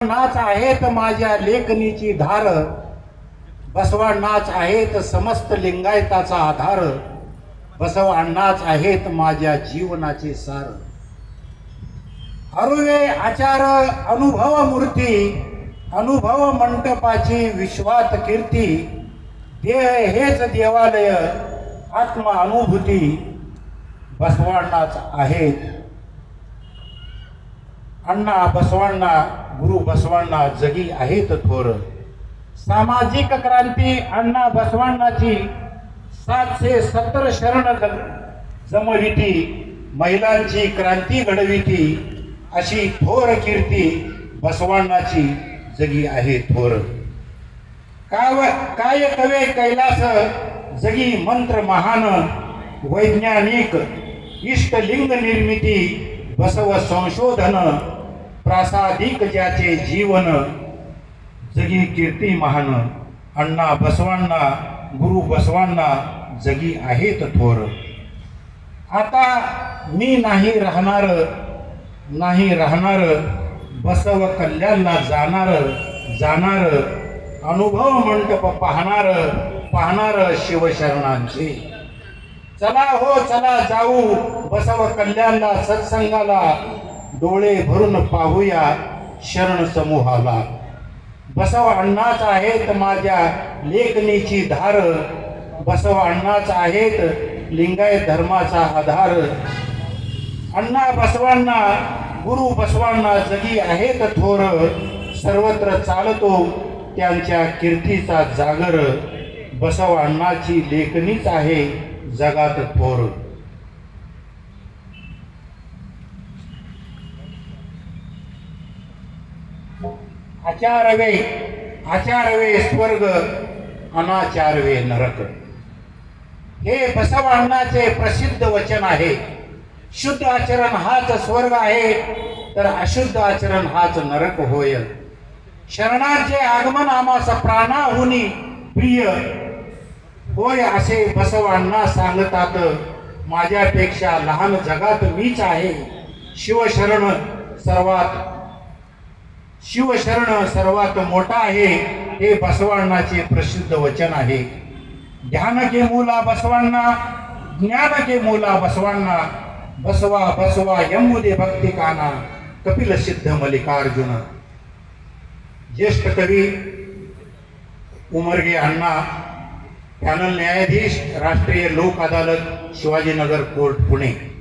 नाच आहेत माझ्या लेखनीची धार, बसवा नाच आहेत समस्त लिंगायताचा आधार, बसव अण्णाच आहेत माझ्या जीवनाचे सार. अरुवे आचार अनुभव मूर्ती, अनुभव मंटपाची विश्वात कीर्ती, देह हेच देवालय आत्म अनुभूती, बसवांनाच आहेत अण्णा बसवांना, गुरु बसवांना जगी आहेत थोर. सामाजिक क्रांती अण्णा बसवांनाची 770 शरण जमविती, महिलांची क्रांती घडविती, अशी थोर कीर्ती बसवांनाची जगी आहे थोर. काय कवे कैलास जगी मंत्र महान, वैज्ञानिक इष्टलिंग निर्मिती, बसव संशोधन प्रासादिक ज्याचे जीवन, जगी कीर्ती महान. अण्णा बसवांना, गुरु बसवांना जगी आहेत थोर. आता मी नाही राहणार बसव कल्याणला जाणार, अनुभव मंडप पाहणार शिवशरणांचे. चला हो चला जाऊ बसव कल्याणला सत्संगाला, डोळे भरून पाहूया शरण समूहाला. बसव अण्णाच आहेत माझ्या लेखनीची धार, बसव अण्णाच आहेत लिंगायत धर्माचा आधार. अण्णा बसवांना, गुरु बसवांना जगी आहेत थोर, सर्वत्र चालतो त्यांच्या कीर्तीचा जागर, बसव अण्णाची लेखनीच आहे जगात थोर. आचारवे स्वर्ग, अनाचारवे नरक, हे बसव अण्णाचे प्रसिद्ध वचन आहे. शुद्ध आचरण हाच स्वर्ग आहे, तर अशुद्ध आचरण हाच नरक होय. शरणांचे आगमन आम्हास प्राणाहुनी प्रिय होय, असे बसव अण्णा सांगतात. माझ्यापेक्षा लहान जगात मीच आहे. शिवशरण सर्वात मोठा आहे, हे बसवांनाचे प्रसिद्ध वचन आहे. ध्यान के मूला बसवांना, ज्ञान के मूला बसवांना, बसवा बसवा यमुदे भक्ती काना, कपिल सिद्ध मल्लिकार्जुन. ज्येष्ठ कवी उमरगे अण्णा, पॅनल न्यायाधीश, राष्ट्रीय लोक अदालत, शिवाजीनगर कोर्ट, पुणे.